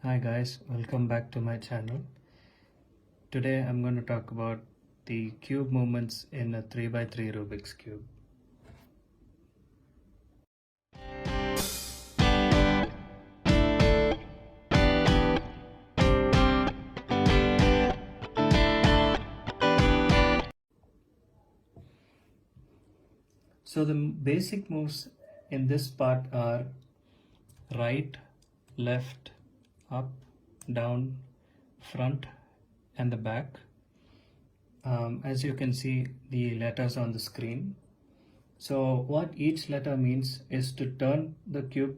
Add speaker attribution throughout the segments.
Speaker 1: Hi guys, welcome back to my channel. Today I'm going to talk about the cube movements in a 3x3 Rubik's Cube. So the basic moves in this part are right, left, up, down, front and the back. As you can see the letters on the screen. So what each letter means is to turn the cube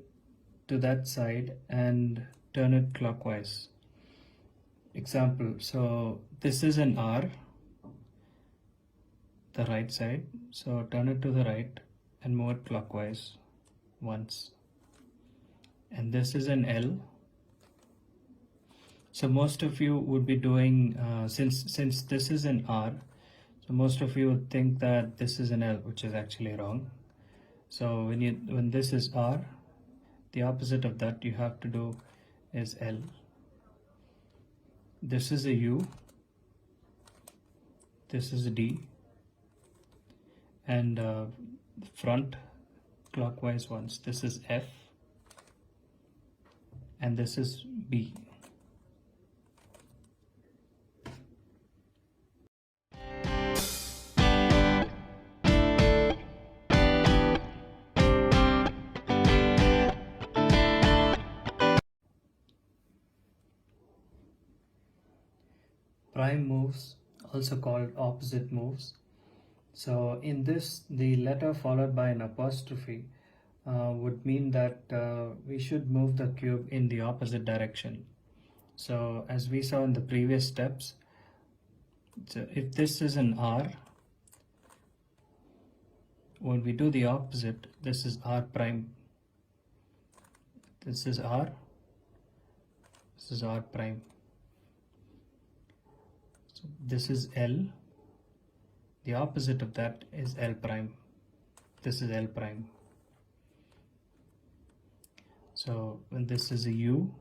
Speaker 1: to that side and turn it clockwise. Example, so this is an R, the right side, so turn it to the right and move it clockwise once. And this is an L. So most of you would be doing, since this is an R, so most of you would think that this is an L, which is actually wrong. So when this is R, the opposite of that you have to do is L. This is a U, this is a D, and front clockwise once. This is F, and this is B. Prime moves, also called opposite moves. So in this, the letter followed by an apostrophe would mean that we should move the cube in the opposite direction. So as we saw in the previous steps, so if this is an R, when we do the opposite, this is R prime. This is R, this is R prime. So this is L. The opposite of that is L prime. This is L prime. So when this is a U,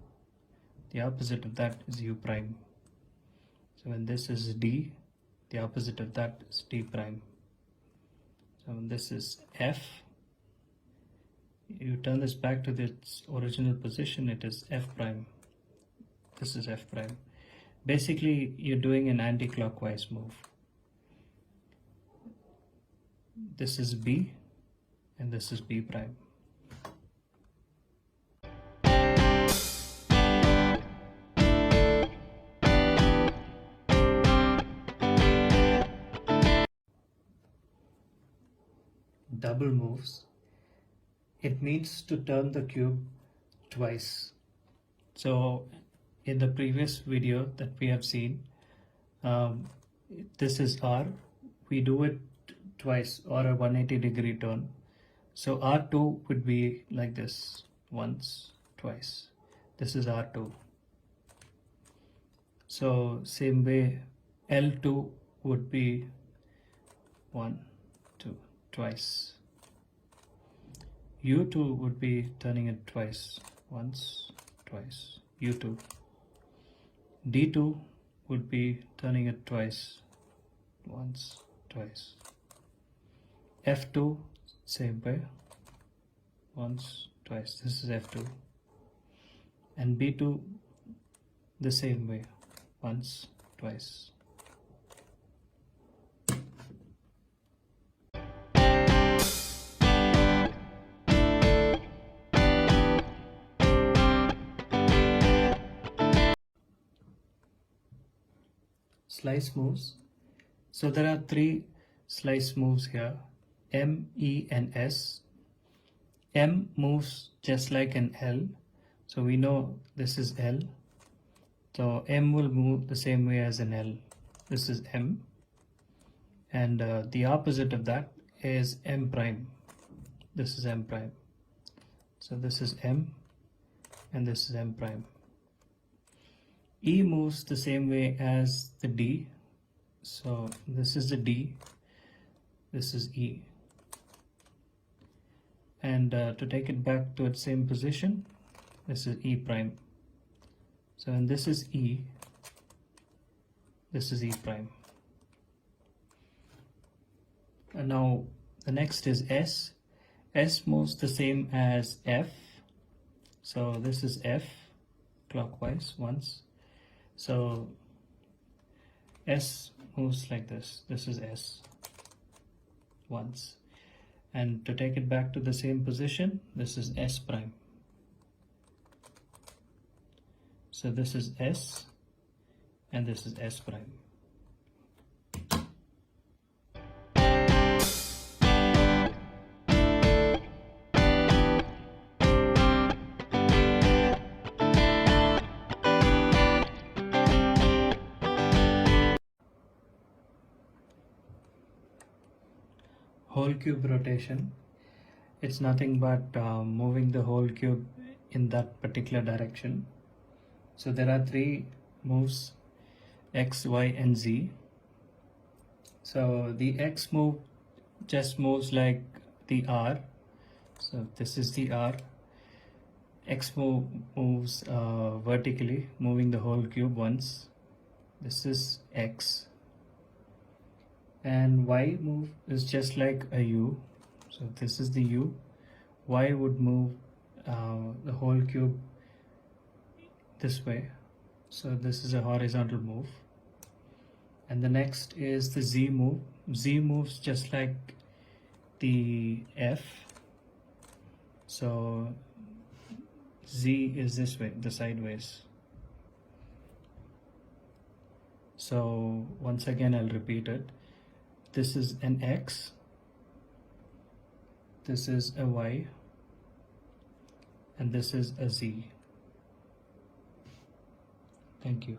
Speaker 1: the opposite of that is U prime. So when this is D, the opposite of that is D prime. So when this is F, you turn this back to its original position, it is F prime. This is F prime. Basically, you're doing an anti-clockwise move. This is B, and this is B prime. Double moves. It means to turn the cube twice. So in the previous video that we have seen, this is R. We do it twice, or a 180-degree turn. So R2 would be like this, once, twice. This is R2. So same way, L2 would be 1, 2, twice. U2 would be turning it twice, once, twice, U2. D2 would be turning it twice, once, twice. F2, same way, once, twice. This is F2. And B2, the same way, once, twice. Slice moves. So there are three slice moves here, M, E and S. M moves just like an L. So we know this is L. So M will move the same way as an L. This is M. And the opposite of that is M prime. This is M prime. So this is M and this is M prime. E moves the same way as the D. So this is the D, this is E. And to take it back to its same position, this is E prime. So and this is E, this is E prime. And now the next is S. S moves the same as F. So this is F clockwise once. So S moves like this. This is S once. And to take it back to the same position, this is S prime. So this is S and this is S prime. Whole cube rotation, it's nothing but moving the whole cube in that particular direction. So there are three moves, X, Y and Z. So the X move just moves like the R. So this is the R. X moves vertically, moving the whole cube once. This is X. And Y move is just like a U. So this is the U. Y would move the whole cube this way. So this is a horizontal move. And the next is the Z move. Z moves just like the F. So Z is this way, the sideways. So once again I'll repeat it. This is an X, this is a Y, and this is a Z. Thank you.